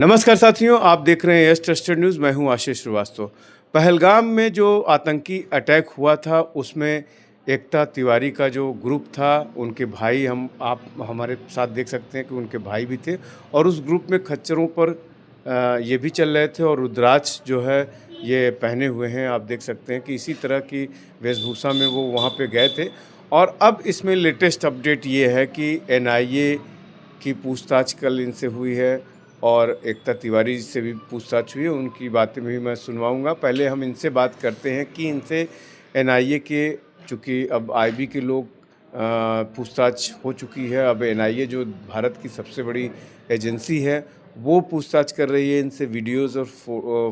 नमस्कार साथियों, आप देख रहे हैं यस ट्रस्टेड न्यूज़। मैं हूं आशीष श्रीवास्तव। पहलगाम में जो आतंकी अटैक हुआ था उसमें एकता तिवारी का जो ग्रुप था, उनके भाई हम आप हमारे साथ देख सकते हैं कि उनके भाई भी थे और उस ग्रुप में खच्चरों पर ये भी चल रहे थे और रुद्राक्ष जो है ये पहने हुए हैं। आप देख सकते हैं कि इसी तरह की वेशभूषा में वो वहाँ पे गए थे। और अब इसमें लेटेस्ट अपडेट ये है कि एनआईए की पूछताछ कल इनसे हुई है और एकता तिवारी से भी पूछताछ हुई है, उनकी बातें भी मैं सुनवाऊँगा। पहले हम इनसे बात करते हैं कि इनसे एनआईए के, चूँकि अब आईबी के लोग पूछताछ हो चुकी है, अब एनआईए जो भारत की सबसे बड़ी एजेंसी है, वो पूछताछ कर रही है इनसे, वीडियोज़ और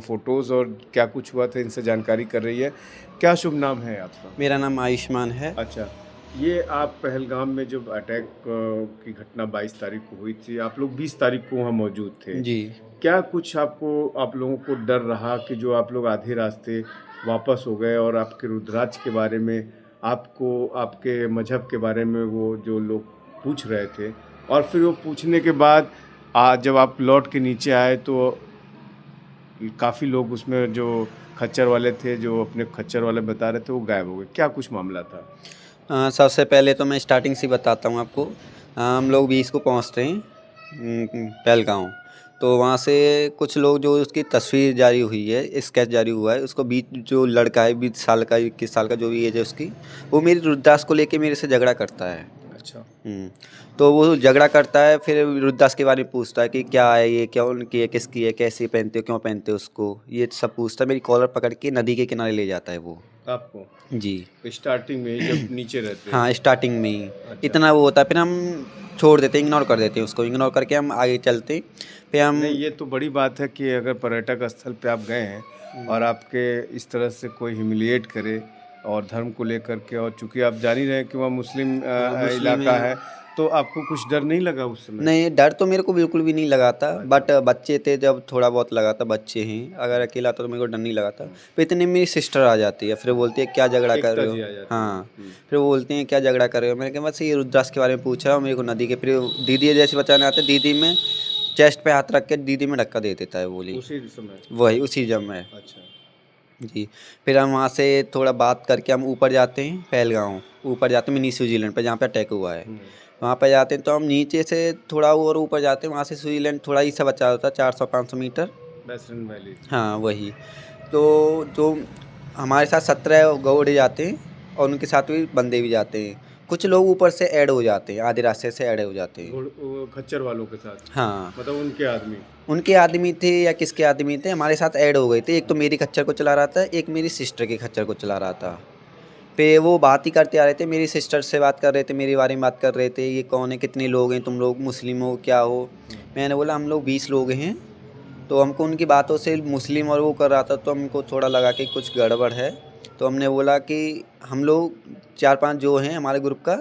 फ़ोटोज़ और क्या कुछ हुआ था इनसे जानकारी कर रही है। क्या शुभ नाम है आपका? मेरा नाम आयुष्मान है। अच्छा, ये आप पहलगाम में जब अटैक की घटना 22 तारीख को हुई थी, आप लोग 20 तारीख को वहाँ मौजूद थे। जी। क्या कुछ आप लोगों को डर रहा कि जो आप लोग आधे रास्ते वापस हो गए और आपके रुद्राक्ष के बारे में, आपको आपके मज़हब के बारे में वो जो लोग पूछ रहे थे और फिर वो पूछने के बाद जब आप लौट के नीचे आए तो काफ़ी लोग उसमें जो खच्चर वाले थे, जो अपने खच्चर वाले बता रहे थे, वो गायब हो गए। क्या कुछ मामला था? सबसे पहले तो मैं स्टार्टिंग से ही बताता हूँ आपको। हम लोग 20 को पहुँचते हैं पहलगाँव। तो वहाँ से कुछ लोग, जो उसकी तस्वीर जारी हुई है, स्केच जारी हुआ है, उसको बीच जो लड़का है 20 साल का, 21 साल का, जो भी एज है उसकी, वो मेरी रुद्राक्ष को लेके मेरे से झगड़ा करता है। अच्छा। तो वो झगड़ा करता है, फिर रुद्रदास के बारे में पूछता है कि क्या है ये, क्या उनकी है, किसकी है, कैसे पहनते हो, क्यों पहनते हो उसको, ये सब पूछता है। मेरी कॉलर पकड़ के नदी के किनारे ले जाता है वो। आपको? जी। स्टार्टिंग में ही जब नीचे रहते हैं? हाँ, स्टार्टिंग में ही अच्छा। इतना वो होता है, फिर हम छोड़ देते हैं, इग्नोर कर देते हैं उसको, इग्नोर करके हम आगे चलते हैं। फिर हम नहीं, ये तो बड़ी बात है कि अगर पर्यटक स्थल पे आप गए हैं और आपके इस तरह से कोई ह्यूमिलिएट करे और धर्म को लेकर के, और चूँकि आप जान ही रहे हैं कि वह मुस्लिम मुस्लिम इलाका है। है, तो आपको कुछ डर नहीं लगा उस समय? नहीं, डर तो मेरे को बिल्कुल भी नहीं लगा था, अच्छा। बट बच्चे थे, जब थोड़ा बहुत लगा था, बच्चे हैं, अगर अकेला था तो मेरे को डर नहीं लगा था। फिर इतने में मेरी सिस्टर आ जाती है, फिर वो बोलती है क्या झगड़ा कर एकता रहे हो? जी आ जाती हैं। हाँ, फिर वो बोलती हैं क्या झगड़ा कर रहे हो? मैंने कहा बस ये रुद्राक्ष के बारे में पूछ रहा हूँ, मेरे को नदी के, फिर दीदी जैसे बचाने आते, दीदी में चेस्ट पे हाथ रख के दीदी में धक्का दे देता है, बोली उसी समय? वही उसी जब में। अच्छा। जी। फिर हम वहाँ से थोड़ा बात करके हम ऊपर जाते हैं, पहलगाँव ऊपर जाते हैं, मिनी स्विट्ज़रलैंड पे, जहाँ पे अटैक हुआ है। हुँ। वहाँ पे जाते हैं तो हम नीचे से थोड़ा और ऊपर जाते हैं, वहाँ से स्विट्ज़रलैंड थोड़ा ही सा बचा होता है, 400-500 मीटर। Western valley. हाँ, वही। तो जो हमारे साथ 17 घोड़े जाते हैं और उनके साथ भी बंदे भी जाते हैं। कुछ लोग ऊपर से ऐड हो जाते हैं, आधे रास्ते से ऐड हो जाते हैं। वो खच्चर वालों के साथ? हाँ, मतलब उनके आदमी? उनके आदमी थे या किसके आदमी थे, हमारे साथ ऐड हो गए थे। एक तो मेरी खच्चर को चला रहा था, एक मेरी सिस्टर के खच्चर को चला रहा था। पे वो बात ही करते आ रहे थे, मेरी सिस्टर से बात कर रहे थे, मेरे बारे में बात कर रहे थे, ये कौन है, कितने लोग हैं, तुम लोग मुस्लिम हो, क्या हो? हुँ। मैंने बोला हम लोग 20 लोग हैं। तो हमको उनकी बातों से मुस्लिम और वो कर रहा था, तो हमको थोड़ा लगा कि कुछ गड़बड़ है। तो हमने बोला कि हम लोग 4-5 जो हैं हमारे ग्रुप का,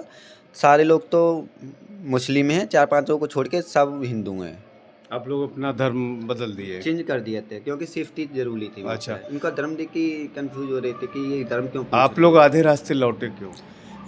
सारे लोग तो मुस्लिम हैं, 4-5 लोगों को छोड़ के सब हिंदू हैं। आप लोग अपना धर्म बदल दिए? चेंज कर दिए थे क्योंकि सेफ्टी ज़रूरी थी वहाँ अच्छा। पे। उनका धर्म देख के कन्फ्यूज़ हो रहे थे कि ये धर्म क्यों पूछ आप रहे लोग हैं। आधे रास्ते लौटे क्यों?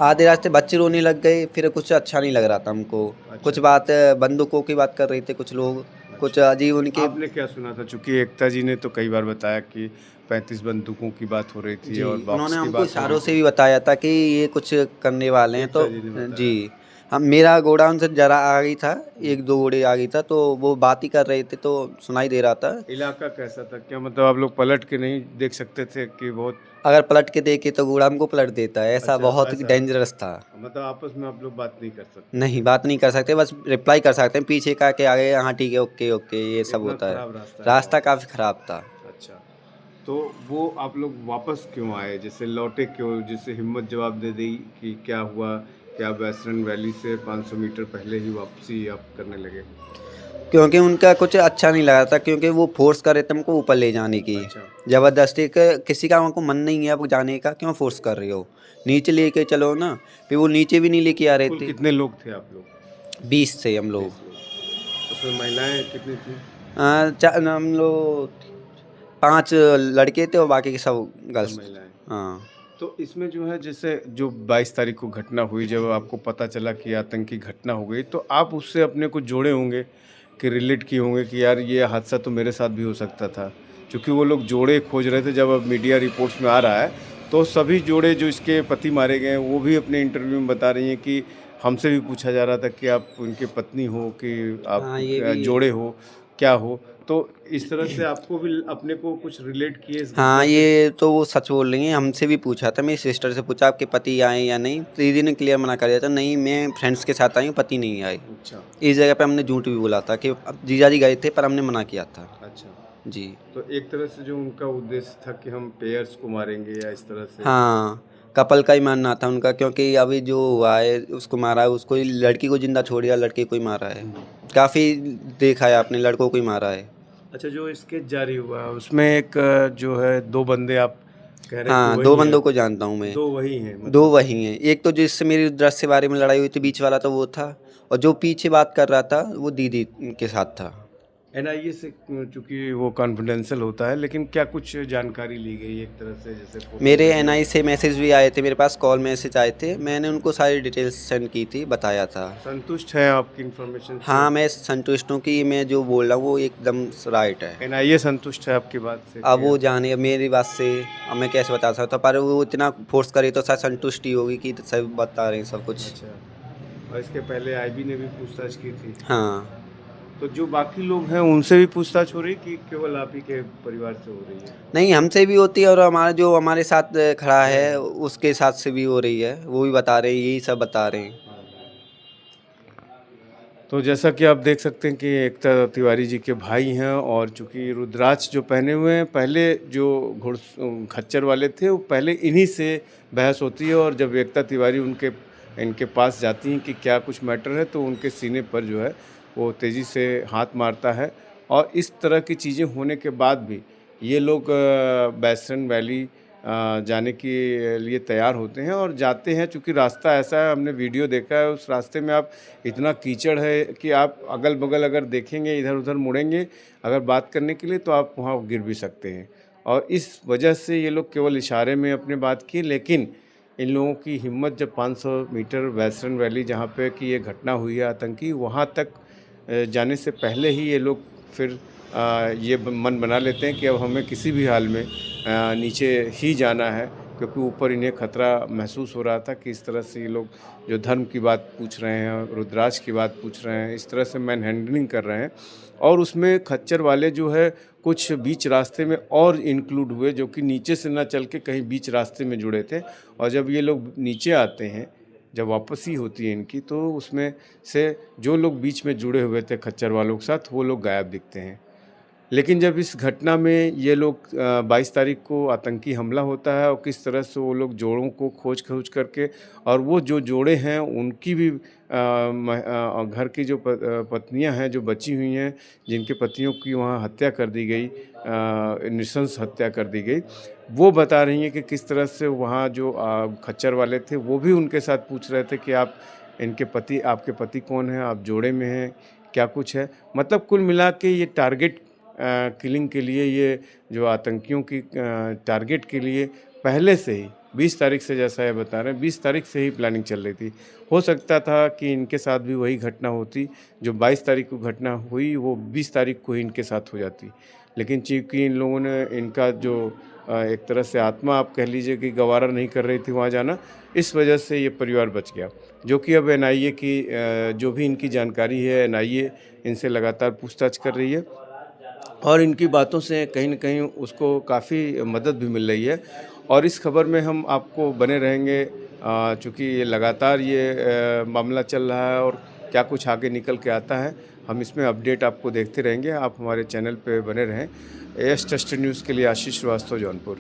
आधे रास्ते बच्चे रोने लग गए, फिर कुछ अच्छा नहीं लग रहा था हमको। अच्छा। कुछ बात बंदूकों की बात कर रहे थे कुछ लोग, कुछ अच्छा। अजीब उनके। आपने क्या सुना था? चूँकि एकता जी ने तो कई बार बताया कि 35 बंदूकों की बात हो रही थी जी, और उन्होंने बॉक्स की हमको बात हो रही इशारों से थी। भी बताया था कि ये कुछ करने वाले हैं, तो एकता जी ने बताया। जी। हम मेरा घोड़ा उनसे ज़रा आगे था, हुँ। 1-2 घोड़े आगे था, तो वो बात ही कर रहे थे तो सुनाई दे रहा था। इलाका कैसा था? क्या मतलब आप लोग पलट के नहीं देख सकते थे कि बहुत? अगर पलट के देखे तो घोड़ा हमको पलट देता है, ऐसा अच्छा, बहुत ऐसा? डेंजरस था। मतलब आपस में आप लोग बात नहीं कर सकते थे? नहीं, बात नहीं कर सकते, बस रिप्लाई कर सकते हैं, पीछे का के आगे हाँ ठीक है, ओके, ओके, ये सब इतना होता है। खराब रास्ता है वहाँ रास्ता पे? काफ़ी ख़राब था। अच्छा। तो वो आप लोग वापस क्यों आए? जैसे लौटे क्यों? जिससे हिम्मत जवाब दे दी कि क्या हुआ? कि आप वेस्टर्न वैली से 500 मीटर पहले ही वापसी आप करने लगे? क्योंकि उनका कुछ अच्छा नहीं लगा था, क्योंकि वो फ़ोर्स कर रहे थे हमको ऊपर ले जाने की। अच्छा। ज़बरदस्ती क किसी का हमको मन नहीं है अब जाने का, क्यों फ़ोर्स कर रहे हो? नीचे लेके चलो ना, फिर वो नीचे भी नहीं लेके आ रहे कुल थे। कितने लोग थे आप लोग? 20 थे हम लोग। 20 लोग। उसमें महिलाएँ कितनी थीं? हम लोग 5 लड़के थे और बाकी के सब सब गर्ल्स। महिलाएँ। हाँ। तो इसमें जो है, जैसे जो 22 तारीख को घटना हुई, जब आपको पता चला कि आतंकी घटना हो गई, तो आप उससे अपने को जोड़े होंगे कि रिलेट किए होंगे कि यार ये हादसा तो मेरे साथ भी हो सकता था, क्योंकि वो लोग जोड़े खोज रहे थे। जब अब मीडिया रिपोर्ट्स में आ रहा है तो सभी जोड़े जो इसके पति मारे गए हैं वो भी अपने इंटरव्यू में बता रही हैं कि हमसे भी पूछा जा रहा था कि आप उनके पत्नी हो कि आप हाँ, ये भी जोड़े हो, क्या हो। तो इस तरह से आपको भी अपने को कुछ रिलेट किए इस घटना हाँ, से? ये तो वो सच बोल रही हैं। हमसे भी पूछा था, मेरी सिस्टर से पूछा आपके पति आए या नहीं? तो दीदी ने क्लियर मना कर दिया था, नहीं मैं फ्रेंड्स के साथ आई हूँ, पति नहीं आए। अच्छा, इस जगह पे हमने झूठ भी बोला था कि अब जीजाजी गए थे पर हमने मना किया था। अच्छा। जी। तो एक तरह से जो उनका उद्देश्य था कि हम पेयर्स को मारेंगे या इस तरह से। हाँ, कपल का ही मानना था उनका, क्योंकि अभी जो हुआ है उसको मारा है, उसको ही, लड़की को ज़िंदा छोड़ दिया, लड़के को ही मारा है। काफ़ी देखा है आपने, लड़कों को ही मारा है। अच्छा, जो स्केच जारी हुआ उसमें एक जो है 2 बंदे आप कह रहे हैं कि हाँ, 2 वही हैं, बंदों को जानता हूँ मैं। 2 वही हैं 2 मतलब। वही हैं। एक तो जिससे मेरी दृश्य के बारे में लड़ाई हुई थी, बीच वाला तो वो था, और जो पीछे बात कर रहा था वो दीदी के साथ था। एनआईए से चूँकि वो कॉन्फिडेंशियल होता है, लेकिन क्या कुछ जानकारी ली गई एक तरह से, जैसे फ़ोटो मेरे वीडियो? एनआई से मैसेज भी आए थे, मेरे पास कॉल मैसेज आए थे, मैंने उनको सारी डिटेल्स सेंड की थी, बताया था। संतुष्ट हैं आपकी इन्फॉर्मेशन से? हाँ, मैं संतुष्ट हूँ कि मैं जो बोल रहा हूँ वो एकदम राइट है। एनआईए संतुष्ट है आपकी बात से अब कि वो आप। जाने, अब मेरी बात से अब मैं कैसे बता सकता हूँ, पर वो इतना फोर्स करे तो शायद संतुष्ट ही होगी कि सही बता रहे हैं सब कुछ। अच्छा, और इसके पहले आईबी ने भी पूछताछ की थी। हाँ। तो जो बाकी लोग हैं उनसे भी पूछताछ हो रही कि केवल आप ही के परिवार से हो रही है? नहीं, हमसे भी होती है और हमारा जो हमारे साथ खड़ा है उसके साथ से भी हो रही है, वो भी बता रहे हैं, यही सब बता रहे हैं। तो जैसा कि आप देख सकते हैं कि एकता तिवारी जी के भाई हैं, और चूँकि रुद्राक्ष जो पहने हुए हैं, पहले जो खच्चर वाले थे वो पहले इन्हीं से बहस होती है, और जब एकता तिवारी इनके पास जाती हैं कि क्या कुछ मैटर है, तो उनके सीने पर जो है वो तेज़ी से हाथ मारता है। और इस तरह की चीज़ें होने के बाद भी ये लोग बैसन वैली जाने के लिए तैयार होते हैं और जाते हैं। चूँकि रास्ता ऐसा है, हमने वीडियो देखा है, उस रास्ते में आप इतना कीचड़ है कि आप अगल-बगल अगर देखेंगे, इधर-उधर मुड़ेंगे अगर बात करने के लिए, तो आप वहाँ गिर भी सकते हैं। और इस वजह से ये लोग केवल इशारे में अपनी बात की, लेकिन इन लोगों की हिम्मत जब 500 मीटर वेस्टर्न वैली जहाँ पे कि ये घटना हुई है आतंकी, वहाँ तक जाने से पहले ही ये लोग फिर ये मन बना लेते हैं कि अब हमें किसी भी हाल में नीचे ही जाना है, क्योंकि ऊपर इन्हें खतरा महसूस हो रहा था कि इस तरह से ये लोग जो धर्म की बात पूछ रहे हैं, रुद्राक्ष की बात पूछ रहे हैं, इस तरह से मैन हैंडलिंग कर रहे हैं। और उसमें खच्चर वाले जो है कुछ बीच रास्ते में और इंक्लूड हुए, जो कि नीचे से ना चल के कहीं बीच रास्ते में जुड़े थे। और जब ये लोग नीचे आते हैं, जब वापसी होती है इनकी, तो उसमें से जो लोग बीच में जुड़े हुए थे खच्चर वालों के साथ, वो लोग गायब दिखते हैं। लेकिन जब इस घटना में ये लोग 22 तारीख को आतंकी हमला होता है, और किस तरह से वो लोग जोड़ों को खोज-खोज करके, और वो जो जोड़े हैं उनकी भी घर की जो पत्नियां हैं जो बची हुई हैं, जिनके पतियों की वहाँ हत्या कर दी गई, नृशंस हत्या कर दी गई, वो बता रही हैं कि किस तरह से वहाँ जो खच्चर वाले थे वो भी उनके साथ पूछ रहे थे कि आपके पति कौन हैं, आप जोड़े में हैं, क्या कुछ है। मतलब कुल मिला के ये टारगेट किलिंग के लिए, ये जो आतंकियों की टारगेट के लिए पहले से ही 20 तारीख से, जैसा ये बता रहे हैं, 20 तारीख से ही प्लानिंग चल रही थी। हो सकता था कि इनके साथ भी वही घटना होती, जो 22 तारीख को घटना हुई वो 20 तारीख को ही इनके साथ हो जाती। लेकिन चूँकि इन लोगों ने इनका जो एक तरह से आत्मा आप कह लीजिए कि गवारा नहीं कर रही थी वहाँ जाना, इस वजह से ये परिवार बच गया। जो कि अब एनआईए की जो भी इनकी जानकारी है, एनआईए इनसे लगातार पूछताछ कर रही है, और इनकी बातों से कहीं न कहीं उसको काफ़ी मदद भी मिल रही है। और इस खबर में हम आपको बने रहेंगे, चूँकि ये लगातार मामला चल रहा है, और क्या कुछ आगे निकल के आता है, हम इसमें अपडेट आपको देखते रहेंगे। आप हमारे चैनल पे बने रहें। एएस ट्रस्टेड न्यूज़ के लिए आशीष श्रीवास्तव, जौनपुर।